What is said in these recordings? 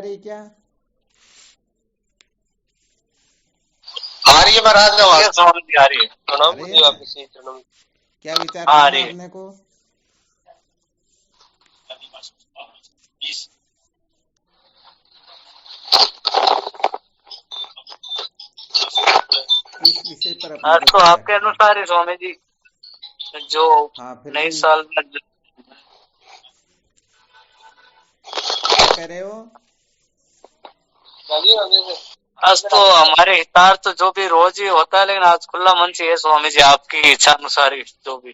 रही क्या? आ रही है महाराज आवाज? स्वामी जी आ रही है। प्रणाम अरे जी, ना, वापिस से प्रणाम। क्या विचार हाँ, आ करना रही है। अपने को? किस विषय पर अपने आज को तो चर्चा आपके करनी? अनुसार ही स्वामी जी, जो हाँ, फिर नए भी साल में क्या कह रहे हो? आज तो हमारे हितार्थ जो भी रोज ही होता है, लेकिन आज खुला मन से है स्वामी जी, आपकी इच्छा अनुसार ही जो भी।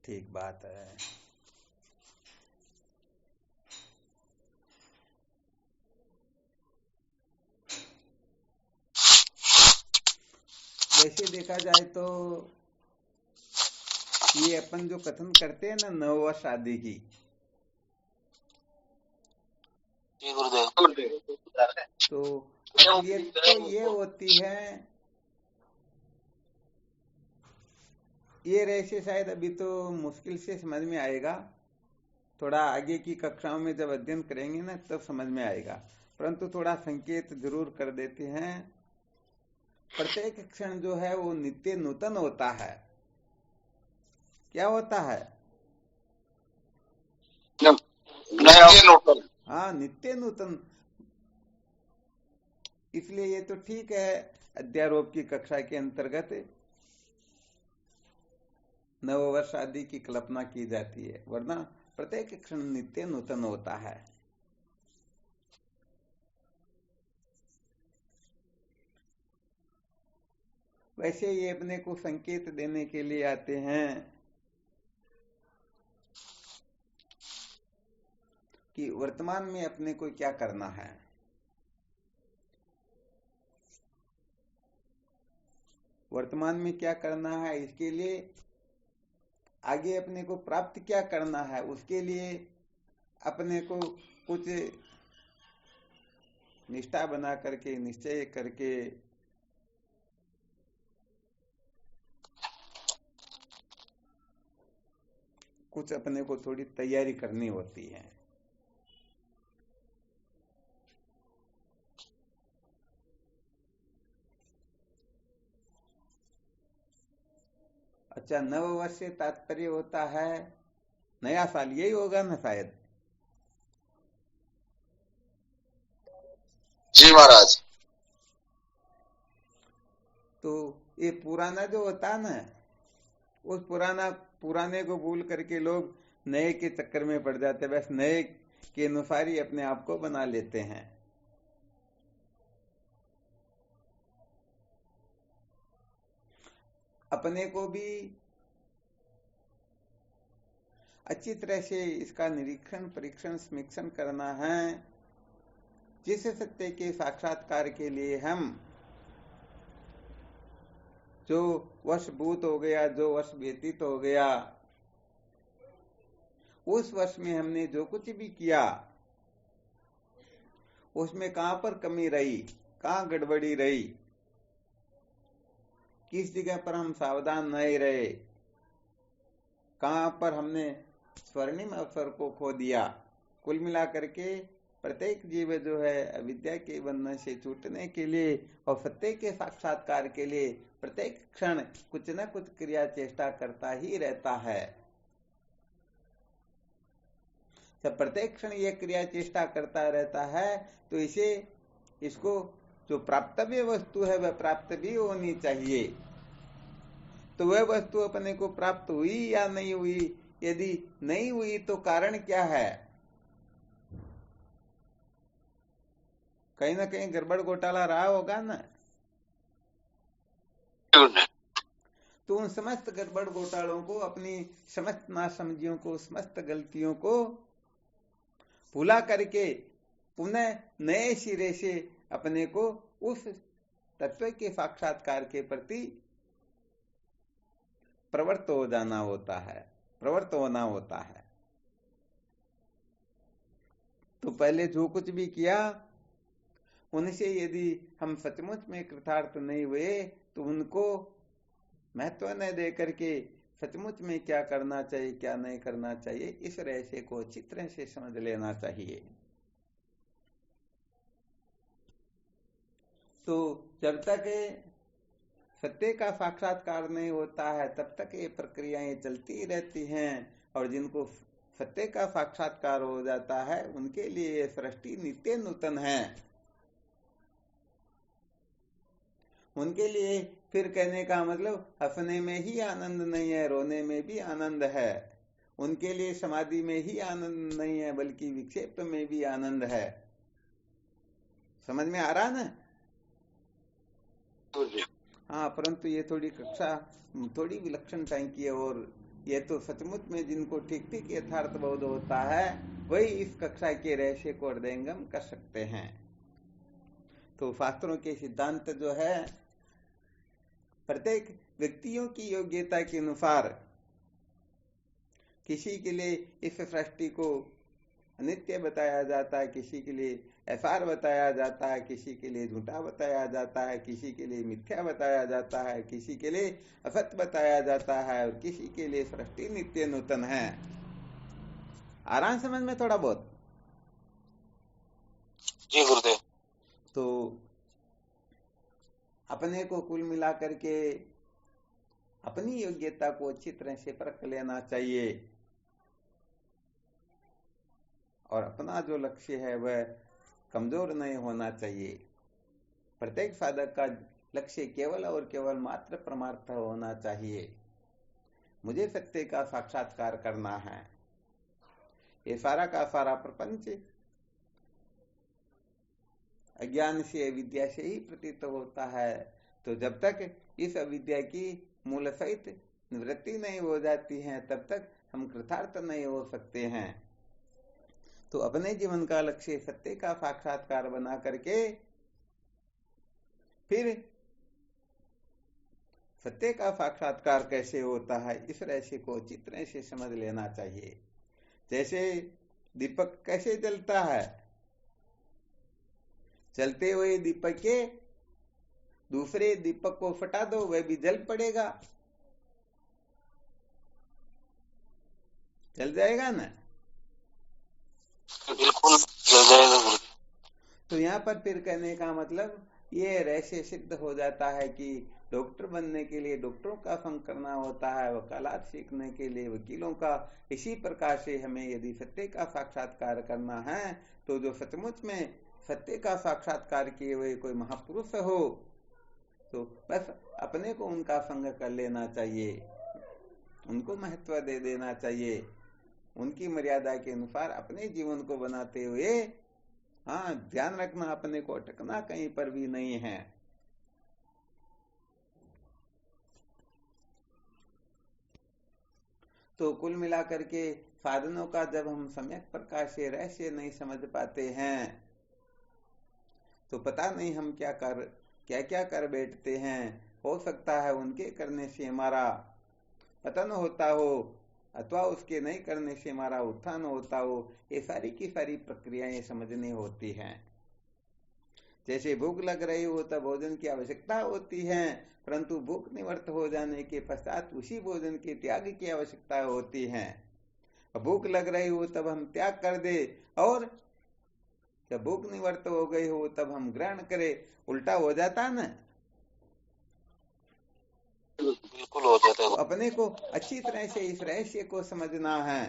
ठीक बात है। वैसे देखा जाए तो ये अपन जो कथन करते हैं ना नववर्ष आदि की, जी गुरुदेव। तो असलियत तो ये होती है, ये रहस्य शायद अभी तो मुश्किल से समझ में आएगा। थोड़ा आगे की कक्षाओं में जब अध्ययन करेंगे ना तब समझ में आएगा, परंतु थोड़ा संकेत जरूर कर देते हैं। प्रत्येक क्षण जो है वो नित्य नूतन होता है। क्या होता है? नित्य नूतन। हाँ, नित्य नूतन। इसलिए ये तो ठीक है, अध्यारोप की कक्षा के अंतर्गत नववर्ष आदि की कल्पना की जाती है, वरना प्रत्येक क्षण नित्य नूतन होता है। वैसे ये अपने को संकेत देने के लिए आते हैं कि वर्तमान में अपने को क्या करना है। वर्तमान में क्या करना है, इसके लिए आगे अपने को प्राप्त क्या करना है, उसके लिए अपने को कुछ निष्ठा बना करके, निश्चय करके कुछ अपने को थोड़ी तैयारी करनी होती है। अच्छा, नववर्ष से तात्पर्य होता है नया साल, यही होगा ना शायद? जी महाराज। तो ये पुराना जो होता है ना, उस पुराने को भूल करके लोग नए के चक्कर में पड़ जाते हैं, बस नए के अनुसार ही अपने आप को बना लेते हैं। अपने को भी अच्छी तरह से इसका निरीक्षण, परीक्षण, समीक्षण करना है। जिस सत्य के साक्षात्कार के लिए हम जो वर्ष भूत हो गया, जो वर्ष व्यतीत हो गया, उस वर्ष में हमने जो कुछ भी किया उसमें कहां पर कमी रही, कहां गड़बड़ी रही, किस जगह पर हम सावधान नहीं रहे, कहां पर हमने स्वर्णिम अवसर को खो दिया। कुल मिला करके प्रत्येक जीव जो है अविद्या के बंधन से छूटने के लिए और सत्य के साक्षात्कार के लिए प्रत्येक क्षण कुछ न कुछ क्रिया चेष्टा करता ही रहता है। जब प्रत्येक क्षण ये क्रिया चेष्टा करता रहता है तो इसको जो प्राप्तव्य वस्तु है वह प्राप्त भी होनी चाहिए। तो वह वस्तु अपने को प्राप्त हुई या नहीं हुई, यदि नहीं हुई तो कारण क्या है? कहीं ना कहीं गड़बड़ घोटाला रहा होगा ना। तो उन समस्त गड़बड़ घोटालों को, अपनी समस्त नासमझियों को, समस्त गलतियों को भुला करके पुनः नए सिरे से अपने को उस तत्व के साक्षात्कार के प्रति प्रवृत्त हो जाना होता है, प्रवृत्त होना होता है। तो पहले जो कुछ भी किया उनसे यदि हम सचमुच में कृतार्थ नहीं हुए तो उनको महत्व न दे करके सचमुच में क्या करना चाहिए, क्या नहीं करना चाहिए, इस रहस्य को अच्छी तरह से समझ लेना चाहिए। तो जब तक सत्य का साक्षात्कार नहीं होता है तब तक ये प्रक्रियाएं चलती रहती हैं, और जिनको सत्य का साक्षात्कार हो जाता है उनके लिए ये सृष्टि नित्य नूतन है। उनके लिए फिर कहने का मतलब हंसने में ही आनंद नहीं है, रोने में भी आनंद है। उनके लिए समाधि में ही आनंद नहीं है बल्कि विक्षेप में भी आनंद है। समझ में आ रहा ना? हाँ, परंतु ये थोड़ी कक्षा थोड़ी विलक्षणता की है, और ये तो सचमुच में जिनको ठीक ठीक यथार्थ बोध होता है वही इस कक्षा के रहस्य को हृदयंगम कर सकते हैं। तो शास्त्रों के सिद्धांत जो है प्रत्येक व्यक्तियों की योग्यता के अनुसार, किसी के लिए इस सृष्टि को अनित्य बताया जाता है, किसी के लिए ऐसार बताया जाता है, किसी के लिए झूठा बताया जाता है, किसी के लिए मिथ्या बताया जाता है, किसी के लिए असत्य बताया जाता है, और किसी के लिए सृष्टि नित्य नूतन है। आराम समझ में थोड़ा बहुत? जी गुरुदेव। तो अपने को कुल मिला करके अपनी योग्यता को अच्छी तरह से परख लेना चाहिए, और अपना जो लक्ष्य है वह कमजोर नहीं होना चाहिए। प्रत्येक साधक का लक्ष्य केवल और केवल मात्र परमार्थ होना चाहिए। मुझे सत्य का साक्षात्कार करना है। ये सारा का सारा प्रपंच अज्ञान से अविद्या से ही प्रतीत होता है। तो जब तक इस अविद्या की मूल सहित निवृत्ति नहीं हो जाती है तब तक हम कृतार्थ नहीं हो सकते हैं। तो अपने जीवन का लक्ष्य सत्य का साक्षात्कार बना करके फिर सत्य का साक्षात्कार कैसे होता है इस रहस्य को अच्छी तरह से समझ लेना चाहिए। जैसे दीपक कैसे जलता है, चलते हुए दीपक के दूसरे दीपक को फटा दो वह भी जल पड़ेगा, जल जाएगा ना? बिल्कुल जल जाएगा। तो यहाँ पर फिर कहने का मतलब ये रहस्य सिद्ध हो जाता है कि डॉक्टर बनने के लिए डॉक्टरों का संग करना होता है, वकालत सीखने के लिए वकीलों का। इसी प्रकार से हमें यदि सत्य का साक्षात्कार करना है तो जो सचमुच में सत्य का साक्षात्कार किए हुए कोई महापुरुष हो तो बस अपने को उनका संग कर लेना चाहिए, उनको महत्व दे देना चाहिए, उनकी मर्यादा के अनुसार अपने जीवन को बनाते हुए, हाँ ध्यान रखना अपने को अटकना कहीं पर भी नहीं है। तो कुल मिलाकर के साधनों का जब हम सम्यक प्रकार से रहस्य नहीं समझ पाते हैं तो पता नहीं हम क्या कर बैठते हैं। हो सकता है उनके करने से हमारा पतन होता हो अथवा उसके नहीं करने से हमारा उत्थान होता हो। ये सारी की सारी प्रक्रियाएं समझनी होती हैं। जैसे भूख लग रही हो तब भोजन की आवश्यकता होती है, परंतु भूख निवृत्त हो जाने के पश्चात उसी भोजन के त्याग की आवश्यकता होती है। भूख लग रही हो तब हम त्याग कर दे, और जब भूख निवृत्त हो गई हो तब हम ग्रहण करें, उल्टा हो जाता ना? बिल्कुल हो जाता है। तो अपने को अच्छी तरह से इस रहस्य को समझना है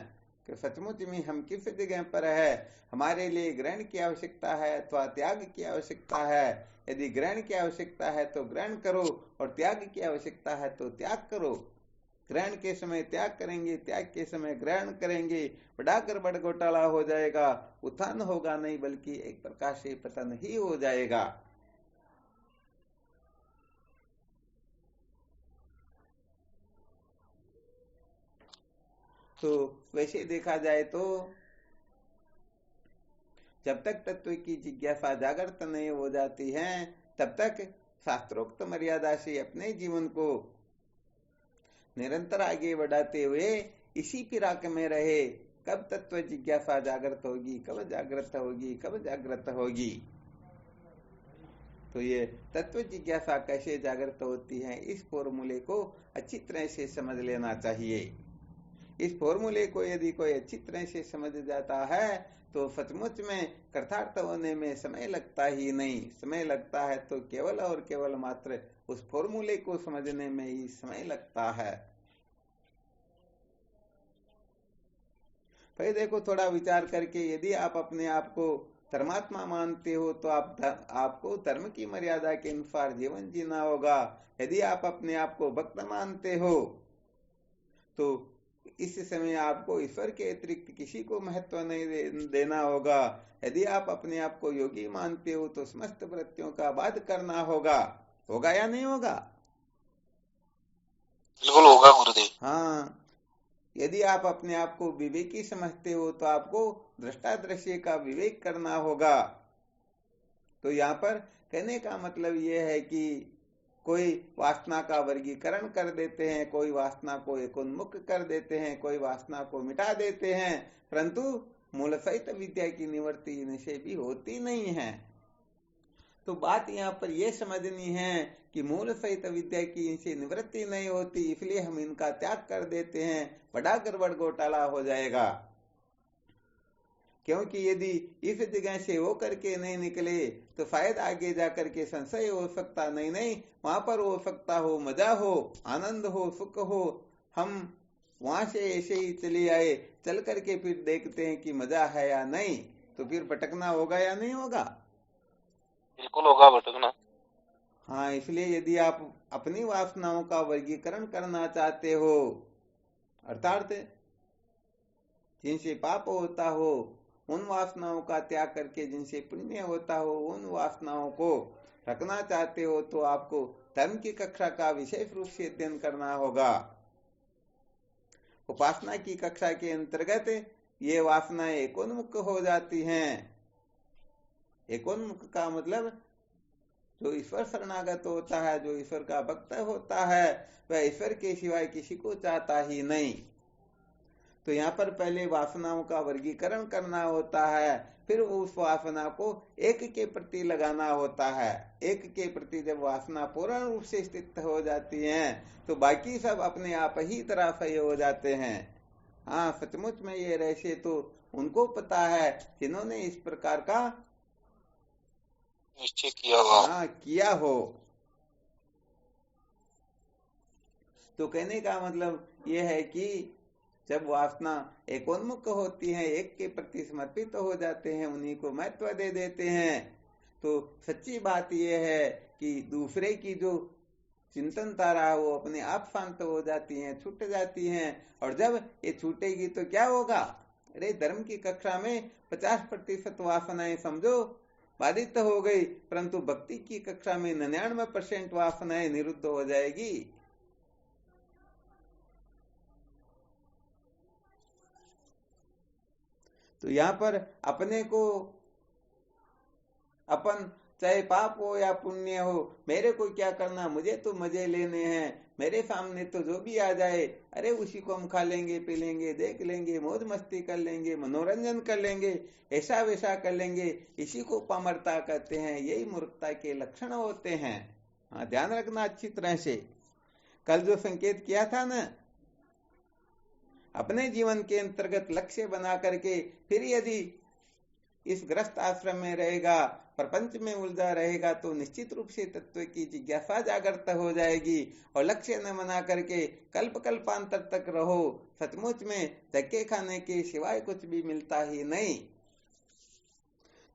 कि सचमुच में हम किस जगह पर है, हमारे लिए ग्रहण की आवश्यकता है अथवा त्याग की आवश्यकता है। यदि ग्रहण की आवश्यकता है तो ग्रहण करो, और त्याग की आवश्यकता है तो त्याग करो। ग्रहण के समय त्याग करेंगे, त्याग के समय ग्रहण करेंगे, बढ़ाकर बड़ घोटाला हो जाएगा, उत्थान होगा नहीं बल्कि एक प्रकार से पतन ही हो जाएगा। तो वैसे देखा जाए तो जब तक तत्व की जिज्ञासा जागृत नहीं हो जाती है तब तक शास्त्रोक्त मर्यादा से अपने जीवन को निरंतर आगे बढ़ाते हुए इसी फिराक में रहे। कब तत्व जिज्ञासा जागृत होगी, कब जागृत होगी, कब जागृत होगी। तो ये तत्व जिज्ञासा कैसे जागृत होती है इस फॉर्मूले को अच्छी तरह से समझ लेना चाहिए। इस फॉर्मूले को यदि कोई अच्छी तरह से समझ जाता है तो सचमुच में कृतार्थ होने में समय लगता ही नहीं। समय लगता है तो केवल और केवल मात्र उस फॉर्मूले को समझने में ही समय लगता है। फिर देखो, थोड़ा विचार करके, यदि आप अपने आप को धर्मात्मा मानते हो तो आपको धर्म की मर्यादा के अनुसार जीवन जीना होगा। यदि आप अपने आप को भक्त मानते हो तो इस समय आपको ईश्वर के अतिरिक्त किसी को महत्व नहीं देना होगा। यदि आप अपने आप को योगी मानते हो तो समस्त वृत्तियों का वध करना होगा। होगा या नहीं होगा? बिल्कुल होगा गुरुदेव। हाँ, यदि आप अपने आप को विवेकी समझते हो तो आपको दृष्टादृश्य का विवेक करना होगा। तो यहाँ पर कहने का मतलब यह है कि कोई वासना का वर्गीकरण कर देते हैं, कोई वासना को एकोन्मुख कर देते हैं, कोई वासना को मिटा देते हैं, परंतु मूल सहित विद्या की निवृत्ति इनसे भी होती नहीं है। तो बात यहाँ पर यह समझनी है कि मूल सहित विद्या की इनसे निवृत्ति नहीं होती, इसलिए हम इनका त्याग कर देते हैं, बड़ा गड़बड़ घोटाला हो जाएगा। क्योंकि यदि इस जगह से हो करके नहीं निकले तो शायद आगे जाकर के संशय हो सकता, नहीं वहां पर हो सकता हो मजा हो, आनंद हो, सुख हो, हम वहां से ऐसे ही चले आए, चल करके फिर देखते हैं कि मजा है या नहीं, तो फिर भटकना होगा या नहीं होगा? बिल्कुल होगा भटकना। हाँ, इसलिए यदि आप अपनी वासनाओं का वर्गीकरण करना चाहते हो, अर्थात जिनसे पाप होता हो उन वासनाओं का त्याग करके जिनसे पुण्य होता हो उन वासनाओं को रखना चाहते हो, तो आपको धर्म की कक्षा का विशेष रूप से अध्ययन करना होगा। उपासना की कक्षा के अंतर्गत ये वासनाएं एकोन्मुख हो जाती हैं। एकोन्मुख का मतलब जो ईश्वर शरणागत होता है, जो ईश्वर का भक्त होता है, वह ईश्वर के सिवाय किसी को चाहता ही नहीं। तो यहाँ पर पहले वासनाओं का वर्गीकरण करना होता है, फिर उस वासना को एक के प्रति लगाना होता है। एक के प्रति जब वासना पूर्ण रूप से स्थित हो जाती है तो बाकी सब अपने आप ही धराशायी हो जाते हैं। हाँ, सचमुच में ये रहस्य तो उनको पता है जिन्होंने इस प्रकार का निश्चय किया हुआ। हाँ, किया हो। तो कहने का मतलब यह है कि जब वासना एकोन्मुख होती है, एक के प्रति समर्पित हो जाते हैं, उन्हीं को महत्व दे देते हैं, तो सच्ची बात यह है कि दूसरे की जो चिंतन तारा वो अपने आप शांत हो जाती हैं, छूट जाती हैं। और जब ये छूटेगी तो क्या होगा? अरे, धर्म की कक्षा में 50% वासनाएं समझो बाधित हो गई, परंतु भक्ति की कक्षा में 99% वासनाएं निरुद्ध हो जाएगी। तो यहाँ पर अपने को, अपन चाहे पाप हो या पुण्य हो, मेरे को क्या करना, मुझे तो मजे लेने हैं, मेरे सामने तो जो भी आ जाए, अरे उसी को हम खा लेंगे, पी लेंगे, देख लेंगे, मौज मस्ती कर लेंगे, मनोरंजन कर लेंगे, ऐसा वैसा कर लेंगे, इसी को पामरता कहते हैं। यही मूर्खता के लक्षण होते हैं। हाँ, ध्यान रखना अच्छी तरह से। कल जो संकेत किया था ना, अपने जीवन के अंतर्गत लक्ष्य बना करके फिर यदि इस ग्रस्त आश्रम में रहेगा, प्रपंच में उलझा रहेगा, तो निश्चित रूप से तत्व की जिज्ञासा जागृत हो जाएगी। और लक्ष्य न बना करके कल्प कल्पांतर तक रहो, सचमुच में धक्के खाने के सिवाय कुछ भी मिलता ही नहीं।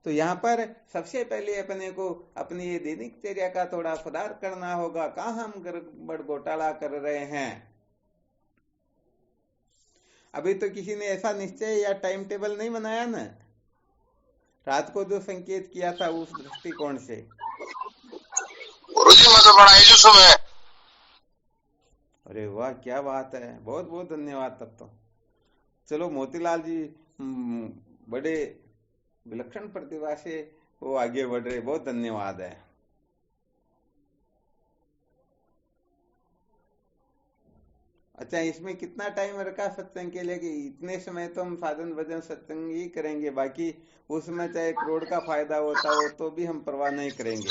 तो यहाँ पर सबसे पहले अपने को अपनी ये दैनिक चर्या का थोड़ा सुधार करना होगा। कहाँ हम गड़बड़ घोटाला कर रहे हैं? अभी तो किसी ने ऐसा निश्चय या टाइम टेबल नहीं बनाया ना, रात को जो संकेत किया था उस दृष्टिकोण से। गुरुजी, मैं तो बनाई जो सुबह। अरे वाह, क्या बात है, बहुत बहुत धन्यवाद। तब तो चलो, मोतीलाल जी बड़े विलक्षण प्रतिभा से वो आगे बढ़ रहे, बहुत धन्यवाद है। अच्छा, इसमें कितना टाइम रखा सत्संग के लिए? कि इतने समय तो हम साधन भजन सत्संग ही करेंगे, बाकी उसमें चाहे करोड़ का फायदा होता हो तो भी हम परवाह नहीं करेंगे।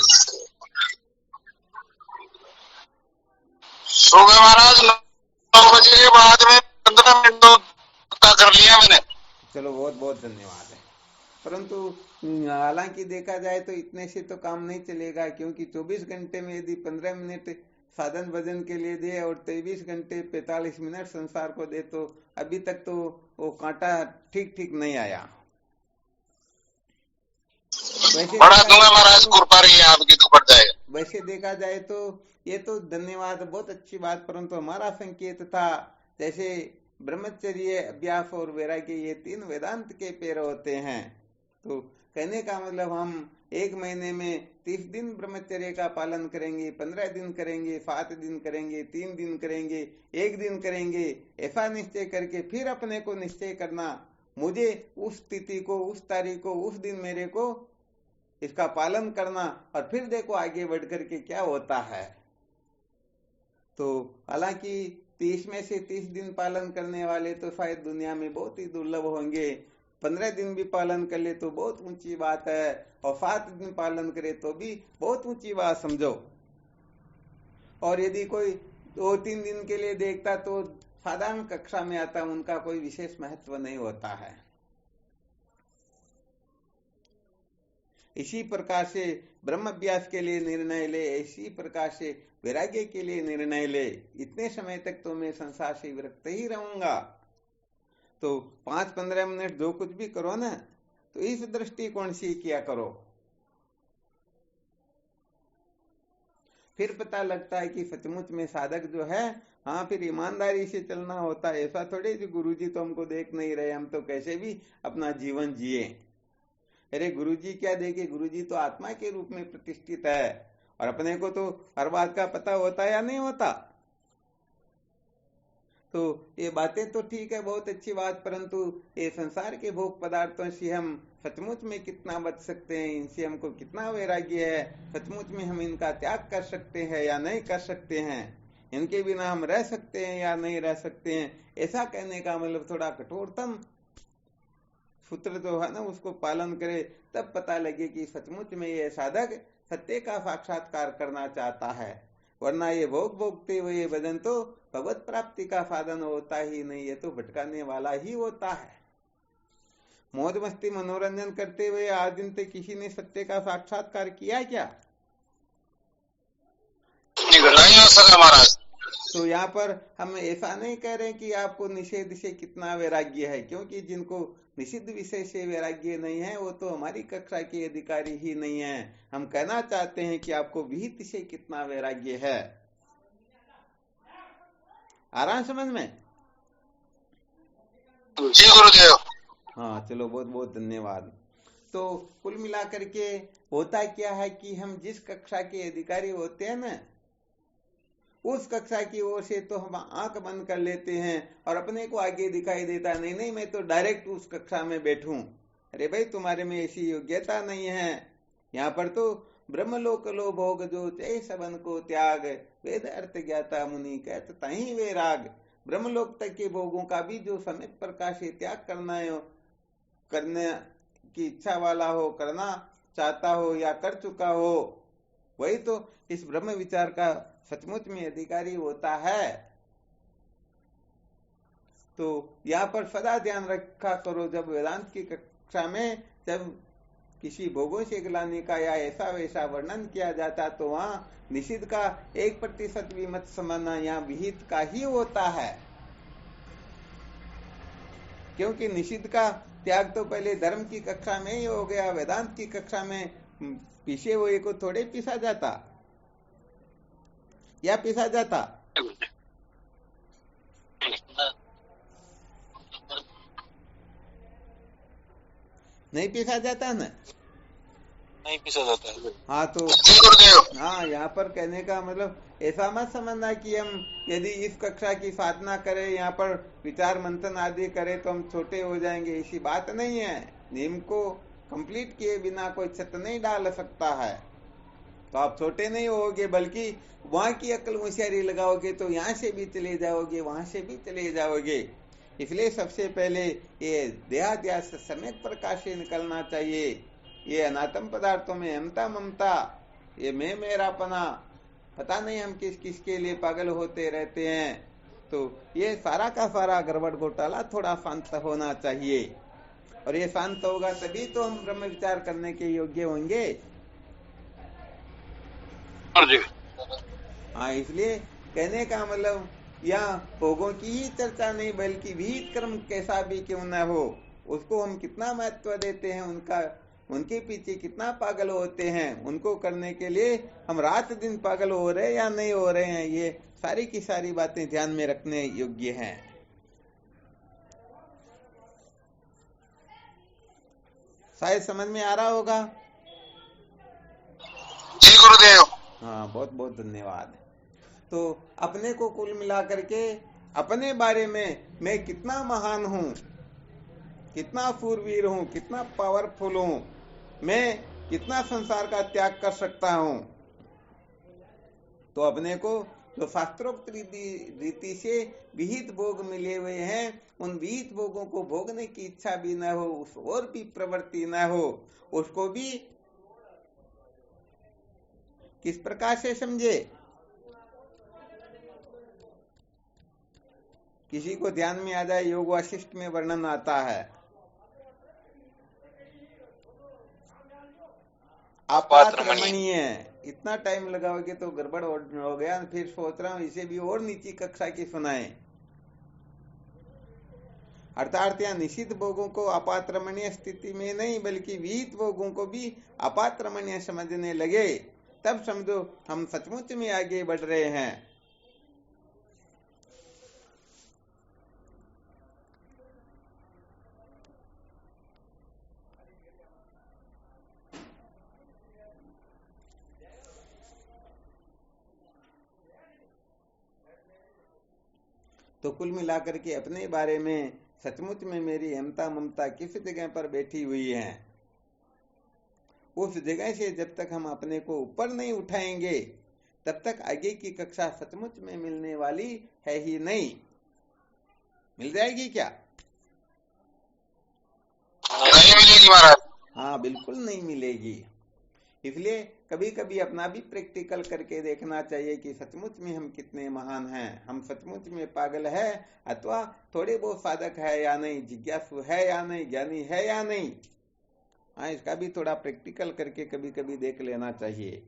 सुबह महाराज 9 बजे के बाद में 15 मिनट तो कर लिया मैंने। चलो, बहुत बहुत धन्यवाद है। परंतु हालांकि देखा जाए तो इतने से तो काम नहीं चलेगा, क्योंकि 24 घंटे में यदि 15 मिनट साधन भजन के लिए दे और 23 घंटे 45 मिनट संसार को दे, तो अभी तक तो वो कांटा ठीक ठीक नहीं आया। वैसे महाराज कृपा रही है आपकी तो बढ़ जाएगा। वैसे देखा जाए तो ये तो धन्यवाद, बहुत अच्छी बात, परंतु हमारा संकेत था जैसे ब्रह्मचर्य, अभ्यास और वैराग्य ये 3 वेदांत के पैर होते हैं। तो कहने का मतलब हम 1 महीने में 30 दिन ब्रह्मचर्य का पालन करेंगे, 15 दिन करेंगे, 7 दिन करेंगे, 3 दिन करेंगे, 1 दिन करेंगे, ऐसा निश्चय करके फिर अपने को निश्चय करना, मुझे उस तिथि को, उस तारीख को, उस दिन मेरे को इसका पालन करना, और फिर देखो आगे बढ़ करके क्या होता है। तो हालांकि 30 में से 30 दिन पालन करने वाले तो शायद दुनिया में बहुत ही दुर्लभ होंगे। 15 दिन भी पालन कर ले तो बहुत ऊंची बात है, और 7 दिन पालन करे तो भी बहुत ऊंची बात समझो। और यदि कोई 2-3 दिन के लिए देखता तो साधारण कक्षा में आता, उनका कोई विशेष महत्व नहीं होता है। इसी प्रकार से ब्रह्म अभ्यास के लिए निर्णय ले, इसी प्रकार से वैराग्य के लिए निर्णय ले। इतने समय तक तो मैं संसार से विरक्त ही रहूंगा। तो 5-15 मिनट जो कुछ भी करो ना, तो इस दृष्टिकोण से किया करो। फिर पता लगता है कि सचमुच में साधक जो है, हाँ, फिर ईमानदारी से चलना होता है। ऐसा थोड़े जो गुरुजी तो हमको देख नहीं रहे, हम तो कैसे भी अपना जीवन जिए। अरे गुरुजी क्या देखे, गुरुजी तो आत्मा के रूप में प्रतिष्ठित है, और अपने को तो हर बात का पता होता या नहीं होता। तो ये बातें तो ठीक है, बहुत अच्छी बात, परंतु ये संसार के भोग पदार्थों से हम सचमुच में कितना बच सकते हैं, इनसे हमको कितना वैराग्य है, सचमुच में हम इनका त्याग कर सकते हैं या नहीं कर सकते हैं, इनके बिना हम रह सकते हैं या नहीं रह सकते हैं। ऐसा कहने का मतलब थोड़ा कठोरतम सूत्र जो है ना, उसको पालन करे, तब पता लगे कि सचमुच में ये साधक सत्य का साक्षात्कार करना चाहता है। वरना ये भोगते हुए भजन तो भगवत प्राप्ति का साधन होता ही नहीं, ये तो भटकाने वाला ही होता है। मौज मस्ती मनोरंजन करते हुए आज दिन तक किसी ने सत्य का साक्षात्कार किया क्या? नहीं हो सका महाराज। तो यहाँ पर हम ऐसा नहीं कह रहे कि आपको निषेध से कितना वैराग्य है, क्योंकि जिनको निषिद्ध विषय से वैराग्य नहीं है वो तो हमारी कक्षा के अधिकारी ही नहीं है। हम कहना चाहते हैं कि आपको विहित से कितना वैराग्य है। आ रहा है समझ में? जी गुरुदेव। हाँ, चलो, बहुत बहुत धन्यवाद। तो कुल मिलाकर के होता क्या है कि हम जिस कक्षा के अधिकारी होते हैं ना, उस कक्षा की ओर से तो हम आंख बंद कर लेते हैं और अपने को आगे दिखाई देता नहीं, नहीं मैं तो डायरेक्ट उस कक्षा में बैठूं। अरे भाई, तुम्हारे में ऐसी योग्यता नहीं है। यहाँ पर तो ब्रह्मलोक लो भोग जो चाहे सबन को त्याग, वेद अर्थ ज्ञाता मुनि कहत तहीं वे राग। ब्रह्मलोक तक के भोगों का भी जो सम्यक प्रकार से त्याग करने की इच्छा वाला हो, करना चाहता हो या कर चुका हो, वही तो इस ब्रह्म विचार का सचमुच में अधिकारी होता है। तो यहाँ पर सदा ध्यान रखा करो, जब वेदांत की कक्षा में जब किसी भोगों से गिलाने का या ऐसा वैसा वर्णन किया जाता, तो वहाँ निषिद्ध का 1% भी मत समझना, यहाँ विहित का ही होता है। क्योंकि निषिद्ध का त्याग तो पहले धर्म की कक्षा में ही हो गया, वेदांत की कक्षा में पीछे हुए को थोड़े पीसा जाता या पीसा जाता? नहीं पीसा जाता ना, नहीं पीसा जाता है। हाँ, तो हाँ, यहाँ पर कहने का मतलब ऐसा मत समझना कि हम यदि इस कक्षा की साधना करें, यहाँ पर विचार मंथन आदि करें तो हम छोटे हो जाएंगे, ऐसी बात नहीं है। नियम को कंप्लीट किए बिना कोई छत नहीं डाल सकता है। तो आप छोटे नहीं होगे, बल्कि वहां की अक्ल होशियारी लगाओगे तो यहाँ से भी चले जाओगे, वहां से भी चले जाओगे। इसलिए सबसे पहले ये देहाध्यास सम्यक प्रकार से निकलना चाहिए। ये अनात्म पदार्थों में अहमता ममता, ये मैं मेरापना, पता नहीं हम किस किस के लिए पागल होते रहते हैं। तो ये सारा का सारा गड़बड़ घोटाला थोड़ा शांत होना चाहिए। और ये शांत होगा तभी तो हम ब्रह्म विचार करने के योग्य होंगे। हाँ, इसलिए कहने का मतलब यहाँ भोगों की ही चर्चा नहीं, बल्कि विहित कर्म कैसा भी क्यों न हो, उसको हम कितना महत्व देते हैं, उनके पीछे कितना पागल होते हैं, उनको करने के लिए हम रात दिन पागल हो रहे हैं या नहीं हो रहे हैं, ये सारी की सारी बातें ध्यान में रखने योग्य हैं। शायद समझ में आ रहा होगा। जी गुरुदेव। हाँ, बहुत बहुत धन्यवाद। तो अपने को कुल मिला करके अपने बारे में मैं कितना महान हूँ, कितना शूरवीर हूँ, कितना पावरफुल हूँ, मैं कितना संसार का त्याग कर सकता हूँ, तो अपने को जो शास्त्रोक्त रीति से विहित भोग मिले हुए हैं, उन विहित भोगों को भोगने की इच्छा भी न हो, उस और भी प्रवृत्ति न हो, उसको भी किस प्रकार से समझे। किसी को ध्यान में आ जाए, योग वासिष्ठ में वर्णन आता है, आपात रमणीय। इतना टाइम लगाओगे तो गड़बड़ हो गया, फिर सोच रहा हूं इसे भी और नीची कक्षा की सुनाए। अर्थात यहाँ निषिद्ध भोगों को अपात्रमणीय स्थिति में नहीं, बल्कि विहित भोगों को भी अपात्रमणीय समझने लगे, तब समझो हम सचमुच में आगे बढ़ रहे हैं। तो कुल मिलाकर के अपने बारे में सचमुच में मेरी अहमता ममता किस जगह पर बैठी हुई है, उस जगह से जब तक हम अपने को ऊपर नहीं उठाएंगे, तब तक आगे की कक्षा सचमुच में मिलने वाली है ही नहीं। मिल जाएगी क्या? नहीं मिलेगी महाराज। हाँ, बिल्कुल नहीं मिलेगी। इसलिए कभी कभी अपना भी प्रैक्टिकल करके देखना चाहिए कि सचमुच में हम कितने महान हैं, हम सचमुच में पागल है अथवा थोड़े बहुत साधक है या नहीं, जिज्ञासु है या नहीं, ज्ञानी है या नहीं। हाँ, इसका भी थोड़ा प्रैक्टिकल करके कभी कभी देख लेना चाहिए।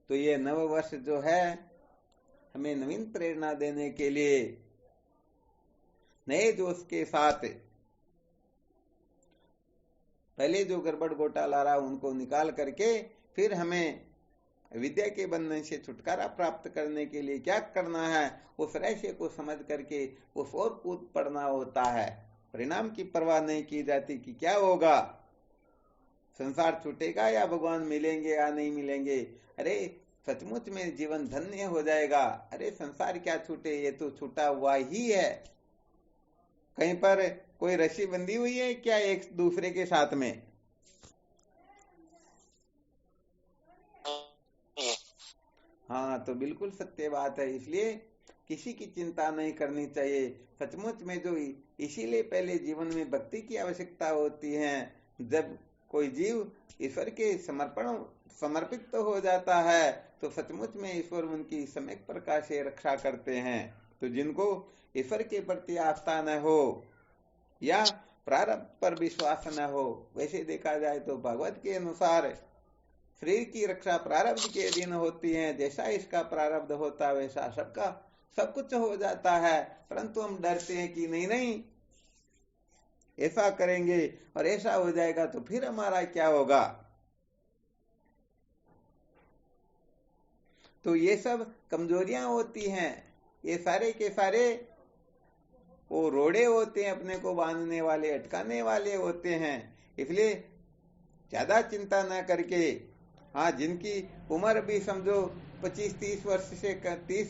तो ये नव वर्ष जो है, हमें नवीन प्रेरणा देने के लिए नए जोश के साथ पहले जो गड़बड़ घोटाला रहा उनको निकाल करके फिर हमें विद्या के बंधन से छुटकारा प्राप्त करने के लिए क्या करना है, उस रहस्य को समझ करके उस और कूद पड़ना होता है। परिणाम की परवाह नहीं की जाती कि क्या होगा, संसार छूटेगा या भगवान मिलेंगे या नहीं मिलेंगे। अरे सचमुच में जीवन धन्य हो जाएगा। अरे संसार क्या छूटे, ये तो छूटा हुआ ही है। कहीं पर कोई रस्सी बंधी हुई है क्या एक दूसरे के साथ में? हाँ, तो बिल्कुल सत्य बात है। इसलिए किसी की चिंता नहीं करनी चाहिए। सचमुच में जो इसीलिए पहले जीवन में भक्ति की आवश्यकता होती है। जब कोई जीव ईश्वर के समर्पित तो हो जाता है तो सचमुच में ईश्वर उनकी सम्यक प्रकार से रक्षा करते हैं। तो जिनको ईश्वर के प्रति आस्था न हो या प्रारब्ध पर विश्वास न हो, वैसे देखा जाए तो भागवत के अनुसार शरीर की रक्षा प्रारब्ध के अधीन होती है। जैसा इसका प्रारब्ध होता है वैसा सबका सब कुछ हो जाता है, परंतु हम डरते हैं कि नहीं ऐसा करेंगे और ऐसा हो जाएगा तो फिर हमारा क्या होगा। तो ये सब कमजोरियां होती हैं। ये सारे के सारे वो रोड़े होते हैं, अपने को बांधने वाले, अटकाने वाले होते हैं। इसलिए ज्यादा चिंता ना करके, हाँ, जिनकी उम्र भी समझो 25-30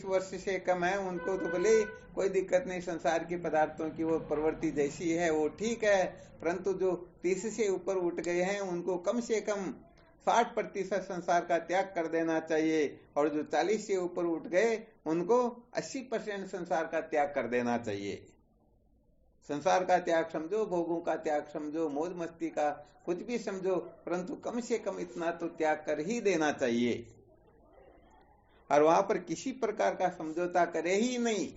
वर्ष से कम है, उनको तो भले कोई दिक्कत नहीं, संसार के पदार्थों की वो प्रवृत्ति जैसी है वो ठीक है, परंतु जो 30 से ऊपर उठ गए हैं उनको कम से कम 60% संसार का त्याग कर देना चाहिए, और जो 40 से ऊपर उठ गए उनको 80% संसार का त्याग कर देना चाहिए। संसार का त्याग समझो, भोगों का त्याग समझो, मौज मस्ती का कुछ भी समझो, परंतु कम से कम इतना तो त्याग कर ही देना चाहिए। और वहां पर किसी प्रकार का समझौता करे ही नहीं।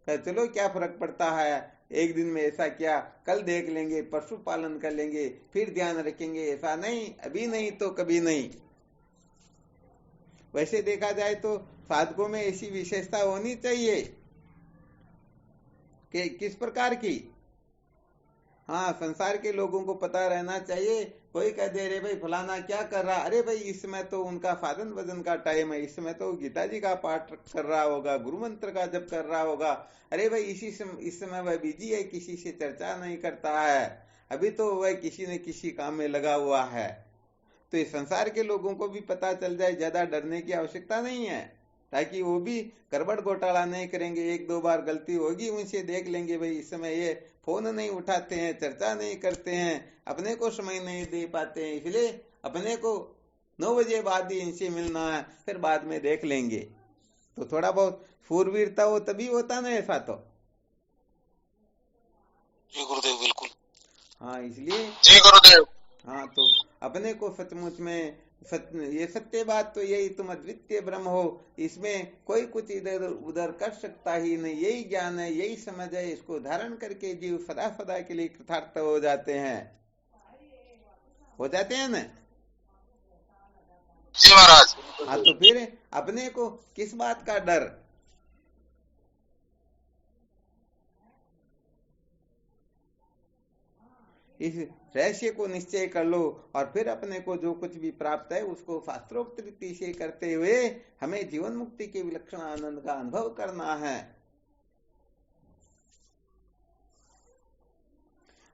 चलो क्या फर्क पड़ता है, एक दिन में ऐसा किया, कल देख लेंगे, परसों पालन कर लेंगे, फिर ध्यान रखेंगे, ऐसा नहीं, अभी नहीं तो कभी नहीं। वैसे देखा जाए तो साधकों में ऐसी विशेषता होनी चाहिए कि किस प्रकार की, हाँ, संसार के लोगों को पता रहना चाहिए। कोई कह दे रे भाई फलाना क्या कर रहा, अरे भाई इस समय तो उनका साधन भजन का टाइम है, इस समय तो गीता जी का पाठ कर रहा होगा, गुरु मंत्र का जप कर रहा होगा, अरे भाई इस समय वह बिजी है, किसी से चर्चा नहीं करता है, अभी तो वह किसी न किसी काम में लगा हुआ है। तो इस संसार के लोगों को भी पता चल जाए, ज्यादा डरने की आवश्यकता नहीं है, ताकि वो भी गड़बड़ घोटाला नहीं करेंगे। एक दो बार गलती होगी, उनसे देख लेंगे, भाई इस समय ये फोन नहीं उठाते हैं, चर्चा नहीं करते हैं, अपने को समय नहीं दे पाते हैं, इसलिए अपने को 9 बजे बाद ही इनसे मिलना है, फिर बाद में देख लेंगे। तो थोड़ा बहुत फूरवीरता हो तभी होता ना ऐसा तो। जी गुरुदेव, बिल्कुल। हाँ, इसलिए जी गुरुदेव। हाँ, तो अपने को सचमुच में ये सत्य बात तो यही, तुम अद्वितीय ब्रह्म हो, इसमें कोई कुछ इधर उधर कर सकता ही नहीं, यही ज्ञान है, यही समझ है, इसको धारण करके जीव सदा सदा के लिए कृतार्थ हो जाते हैं ना। जी महाराज। हाँ, तो फिर अपने को किस बात का डर। इस रहस्य को निश्चय कर लो, और फिर अपने को जो कुछ भी प्राप्त है उसको शास्त्रोक्त रीति से करते हुए हमें जीवन मुक्ति के विलक्षण आनंद का अनुभव करना है।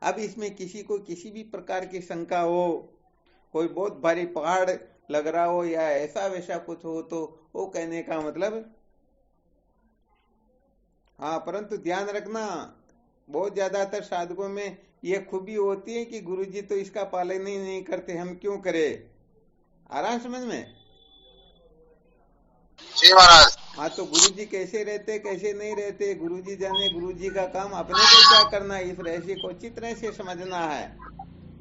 अब इसमें किसी को किसी भी प्रकार की शंका हो, कोई बहुत भारी पहाड़ लग रहा हो या ऐसा वैसा कुछ हो, तो वो कहने का मतलब, हाँ, परंतु ध्यान रखना, बहुत ज्यादातर साधकों में ये खूबी होती है कि गुरुजी तो इसका पालन ही नहीं करते, हम क्यों करें। आ रहा समझ में? जी महाराज। हाँ, तो गुरुजी कैसे रहते कैसे नहीं रहते, गुरुजी जाने, गुरुजी का काम, अपने को क्या करना है, इस रहस्य को अच्छी तरह से समझना है।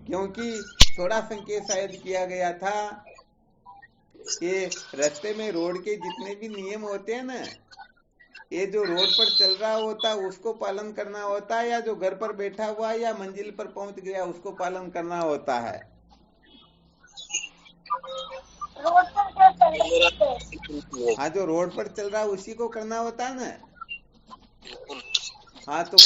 क्योंकि थोड़ा संकेत शायद किया गया था कि रास्ते में रोड के जितने भी नियम होते हैं ना, ये जो रोड पर चल रहा होता है उसको पालन करना होता है, या जो घर पर बैठा हुआ या मंजिल पर पहुंच गया उसको पालन करना होता है। हाँ, जो रोड पर चल रहा है उसी को करना होता है ना। हाँ, तो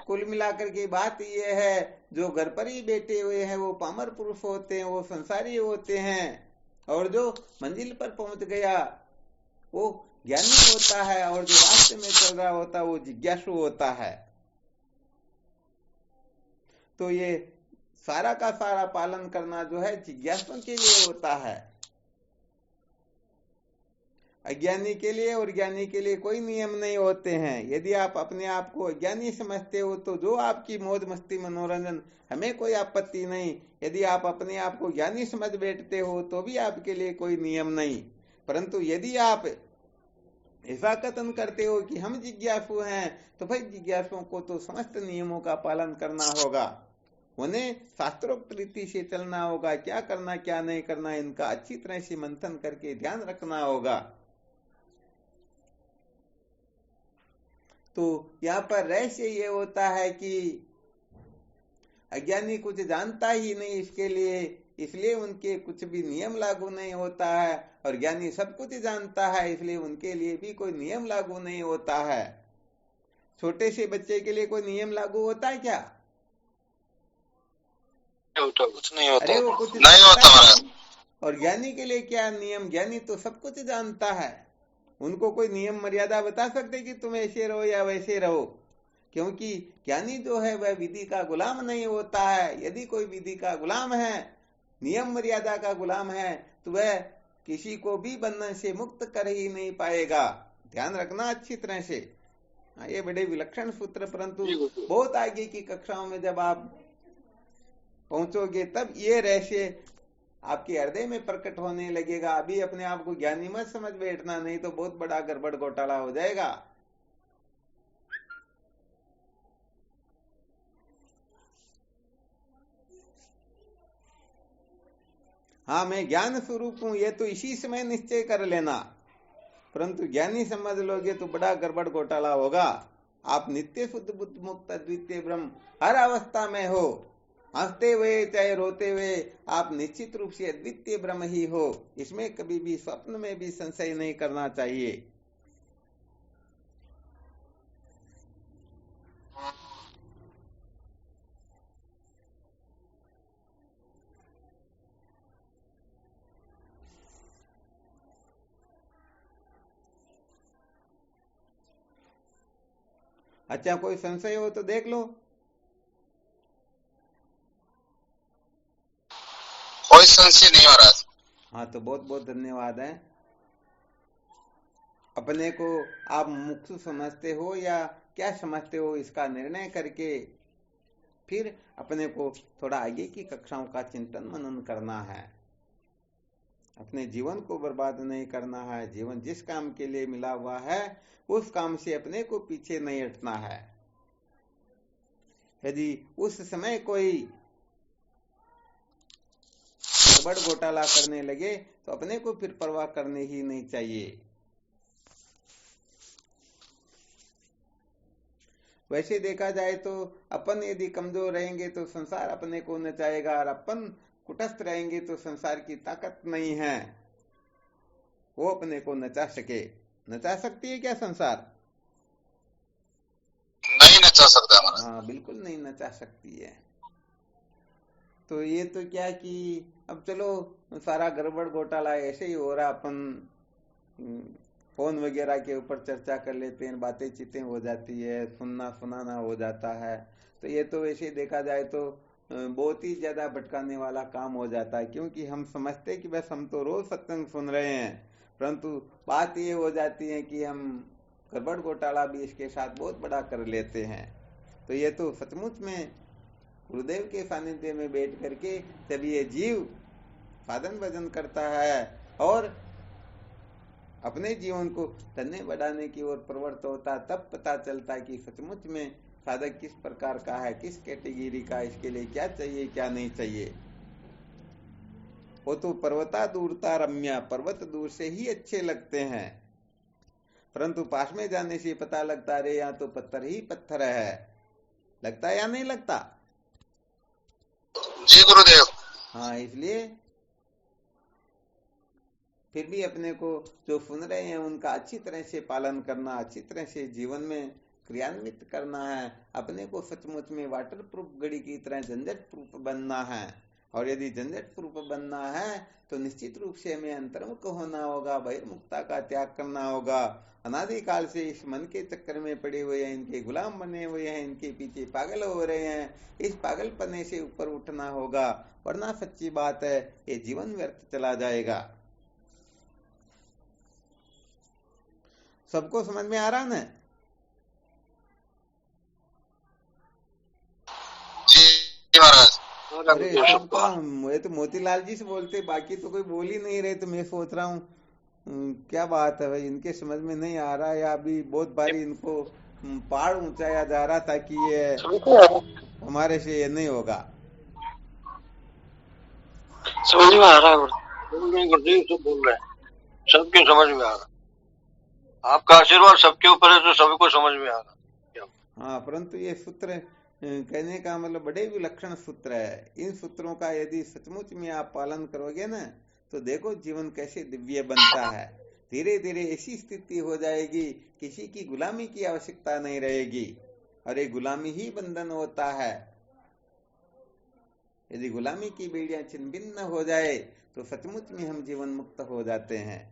कुल मिलाकर के बात ये है, जो घर पर ही बैठे हुए हैं वो पामर पुरुष होते हैं, वो संसारी होते हैं, और जो मंजिल पर पहुंच गया वो ज्ञानी होता है, और जो रास्ते में चल रहा होता है वो जिज्ञासु होता है। तो ये सारा का सारा पालन करना जो है जिज्ञासुओं के लिए होता है, अज्ञानी के लिए और ज्ञानी के लिए कोई नियम नहीं होते हैं। यदि आप अपने आप को अज्ञानी समझते हो तो जो आपकी मौज मस्ती मनोरंजन, हमें कोई आपत्ति नहीं। यदि आप अपने आप को ज्ञानी समझ बैठते हो तो भी आपके लिए कोई नियम नहीं। परंतु यदि आप ऐसा कथन करते हो कि हम जिज्ञासु हैं, तो भाई जिज्ञासुओं को तो समस्त नियमों का पालन करना होगा, उन्हें शास्त्रोक्त रीति से चलना होगा, क्या करना क्या नहीं करना इनका अच्छी तरह से मंथन करके ध्यान रखना होगा। तो यहाँ पर रहस्य ये होता है कि अज्ञानी कुछ जानता ही नहीं इसके लिए, इसलिए उनके कुछ भी नियम लागू नहीं होता है, और ज्ञानी सब कुछ जानता है इसलिए उनके लिए भी कोई नियम लागू नहीं होता है। छोटे से बच्चे के लिए कोई नियम लागू होता है क्या? कुछ नहीं होता। अरे वो कुछ नहीं होता। और ज्ञानी के लिए क्या नियम, ज्ञानी तो सब कुछ जानता है, उनको कोई नियम मर्यादा बता सकते कि तुम ऐसे रहो या वैसे रहो, क्योंकि ज्ञानी जो है वह विधि का गुलाम नहीं होता है। यदि कोई विधि का गुलाम है, नियम मर्यादा का गुलाम है, तो वह किसी को भी बंधन से मुक्त कर ही नहीं पाएगा। ध्यान रखना अच्छी तरह से। ये बड़े विलक्षण सूत्र, परंतु बहुत आगे की कक्षाओं में जब आप पहुंचोगे तब ये रहस्य आपके हृदय में प्रकट होने लगेगा। अभी अपने आप को ज्ञानी मत समझ बैठना, नहीं तो बहुत बड़ा गड़बड़ घोटाला हो जाएगा। हाँ मैं ज्ञान स्वरूप हूं, ये तो इसी समय निश्चय कर लेना। परंतु ज्ञानी समझ लोगे तो बड़ा गड़बड़ घोटाला होगा। आप नित्य शुद्ध बुद्ध मुक्त अद्वितीय ब्रह्म हर अवस्था में हो, हंसते हुए चाहे रोते हुए, आप निश्चित रूप से अद्वितीय ब्रह्म ही हो। इसमें कभी भी स्वप्न में भी संशय नहीं करना चाहिए। अच्छा कोई संशय हो तो देख लो। कोई संशय नहीं महाराज। हाँ तो बहुत बहुत धन्यवाद है। अपने को आप मुक्त समझते हो या क्या समझते हो, इसका निर्णय करके फिर अपने को थोड़ा आगे की कक्षाओं का चिंतन मनन करना है। अपने जीवन को बर्बाद नहीं करना है। जीवन जिस काम के लिए मिला हुआ है उस काम से अपने को पीछे नहीं हटना है। यदि उस समय कोई गड़बड़ घोटाला करने लगे तो अपने को फिर परवाह करने ही नहीं चाहिए। वैसे देखा जाए तो अपन यदि कमजोर रहेंगे तो संसार अपने को नचाएगा, और अपन कुटस्थ रहेंगे तो संसार की ताकत नहीं है वो अपने को नचा सके। नचा सकती है क्या संसार? नहीं नचा सकता महाराज। हाँ बिल्कुल नहीं नचा सकती है। तो ये तो क्या कि अब चलो सारा गड़बड़ घोटाला ऐसे ही हो रहा, अपन फोन वगैरह के ऊपर चर्चा कर लेते हैं, बातें चीतें हो जाती है, सुनना सुनाना हो जाता है। तो ये तो वैसे देखा जाए तो बहुत ही ज्यादा भटकाने वाला काम हो जाता है, क्योंकि हम समझते कि बस हम तो रोज सत्संग सुन रहे हैं, परंतु बात ये हो जाती है कि हम गड़बड़ घोटाला भी इसके साथ बहुत बड़ा कर लेते हैं। तो ये तो सचमुच में गुरुदेव के सानिध्य में बैठ करके जब ये जीव साधन भजन करता है और अपने जीवन को धन्य बढ़ाने की ओर प्रवृत्त होता, तब पता चलता है कि सचमुच में साधक किस प्रकार का है, किस कैटेगरी का, इसके लिए क्या चाहिए क्या नहीं चाहिए। वो तो पर्वता दूरता रम्या, पर्वत दूर से ही अच्छे लगते हैं, परंतु पास में जाने से पता लगता है यहाँ तो पत्थर ही पत्थर है। लगता या नहीं लगता? जी गुरुदेव। हाँ इसलिए फिर भी अपने को जो सुन रहे हैं उनका अच्छी तरह से पालन करना, अच्छी तरह से जीवन में क्रियान्वित करना है। अपने को सचमुच में वाटर प्रूफ घड़ी की तरह झंझट प्रूफ बनना है। और यदि झंझट प्रूफ बनना है तो निश्चित रूप से हमें अंतर्मुख होना होगा, बहिर्मुखता का त्याग करना होगा। अनादिकाल से इस मन के चक्कर में पड़े हुए हैं, इनके गुलाम बने हुए हैं, इनके पीछे पागल हो रहे हैं। इस पागलपने से ऊपर उठना होगा, वरना सच्ची बात है ये जीवन व्यर्थ चला जाएगा। सबको समझ में आ रहा ना? जी महाराज। अरे सबका, ये तो मोतीलाल जी से बोलते, बाकी तो कोई बोल ही नहीं रहे। तो मैं सोच रहा हूँ क्या बात है भाई, इनके समझ में नहीं आ रहा है या अभी बहुत बारी इनको पहाड़ ऊंचाया जा रहा था कि ये हमारे से ये नहीं होगा। समझ में आ रहा है गुरुदेव, सब बोल रहे हैं, सबके समझ में आ रहा है। आपका आशीर्वाद सबके ऊपर है तो सभी को समझ में आ रहा। हाँ परंतु ये सूत्र कहने का मतलब बड़े विलक्षण सूत्र है। इन सूत्रों का यदि सचमुच में आप पालन करोगे ना तो देखो जीवन कैसे दिव्य बनता है। धीरे धीरे ऐसी स्थिति हो जाएगी किसी की गुलामी की आवश्यकता नहीं रहेगी, और ये गुलामी ही बंधन होता है। यदि गुलामी की बेड़ियां छिन्न भिन्न हो जाए तो सचमुच में हम जीवन मुक्त हो जाते हैं।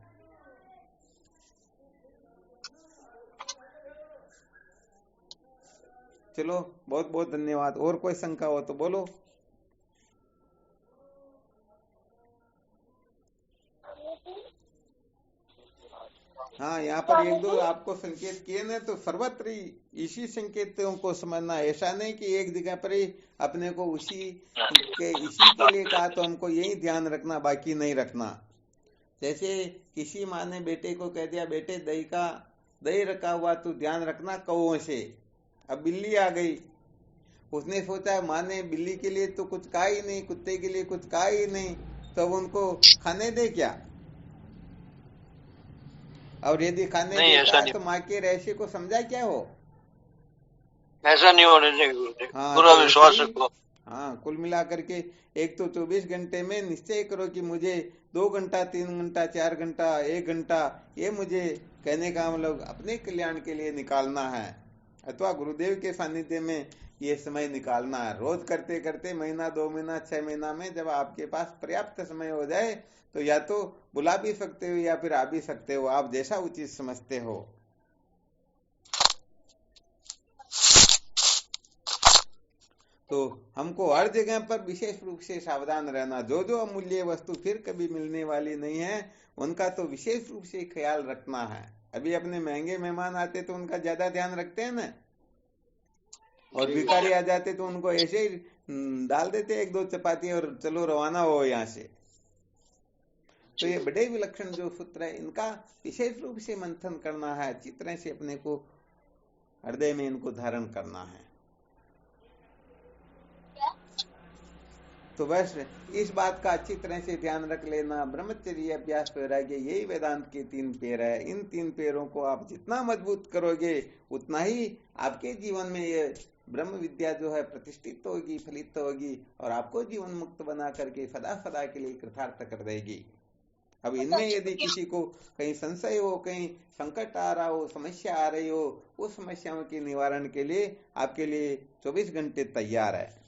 चलो बहुत बहुत धन्यवाद। और कोई शंका हो तो बोलो। हाँ यहाँ पर एक दो आपको संकेत किए ना, तो सर्वत्र इसी संकेतों को समझना। ऐसा नहीं कि एक जगह पर ही अपने को इसी के लिए कहा तो हमको यही ध्यान रखना, बाकी नहीं रखना। जैसे किसी माँ ने बेटे को कह दिया, बेटे दही रखा हुआ तू ध्यान रखना कौओं से। अब बिल्ली आ गई, उसने सोचा माँ ने बिल्ली के लिए तो कुछ कहा ही नहीं, कुत्ते के लिए कुछ कहा ही नहीं, तो उनको खाने दे क्या? और यदि खाने नहीं, देता ऐसा है नहीं, तो माँ के रहस्य को समझा क्या हो? ऐसा नहीं होने देंगे गुरुदेव, हाँ, पूरा तो ऐसे विश्वास ही रखो। हाँ, कुल मिलाकर के एक तो 24 घंटे में निश्चय करो कि मुझे 2 घंटा, 3 घंटा, 4 घंटा, 1 घंटा, ये मुझे कहने का मतलब अपने कल्याण के लिए निकालना है, अथवा गुरुदेव के सानिध्य में ये समय निकालना है। रोज करते करते महीना, 2 महीना, 6 महीना में जब आपके पास पर्याप्त समय हो जाए तो या तो बुला भी सकते हो या फिर आ भी सकते हो, आप जैसा उचित समझते हो। तो हमको हर जगह पर विशेष रूप से सावधान रहना। जो जो अमूल्य वस्तु फिर कभी मिलने वाली नहीं है उनका तो विशेष रूप से ख्याल रखना है। अभी अपने महंगे मेहमान आते तो उनका ज्यादा ध्यान रखते हैं ना, और भिखारी आ जाते तो उनको ऐसे ही डाल देते 1-2 चपाती और चलो रवाना हो यहाँ से। तो ये बड़े विलक्षण जो सूत्र है इनका विशेष रूप से मंथन करना है, अच्छी तरह से अपने को हृदय में इनको धारण करना है। तो बस इस बात का अच्छी तरह से ध्यान रख लेना, ब्रह्मचर्य, अभ्यास, वैराग्य, यही वेदांत के 3 पैर है। इन 3 पैरों को आप जितना मजबूत करोगे उतना ही आपके जीवन में ये ब्रह्म विद्या जो है प्रतिष्ठित होगी, फलित होगी और आपको जीवन मुक्त बना करके सदा सदा के लिए कृतार्थ कर देगी। अब इनमें यदि किसी को कहीं संशय हो, कहीं संकट आ रहा हो, समस्या आ रही हो, उस समस्याओं के निवारण के लिए आपके लिए 24 घंटे तैयार है।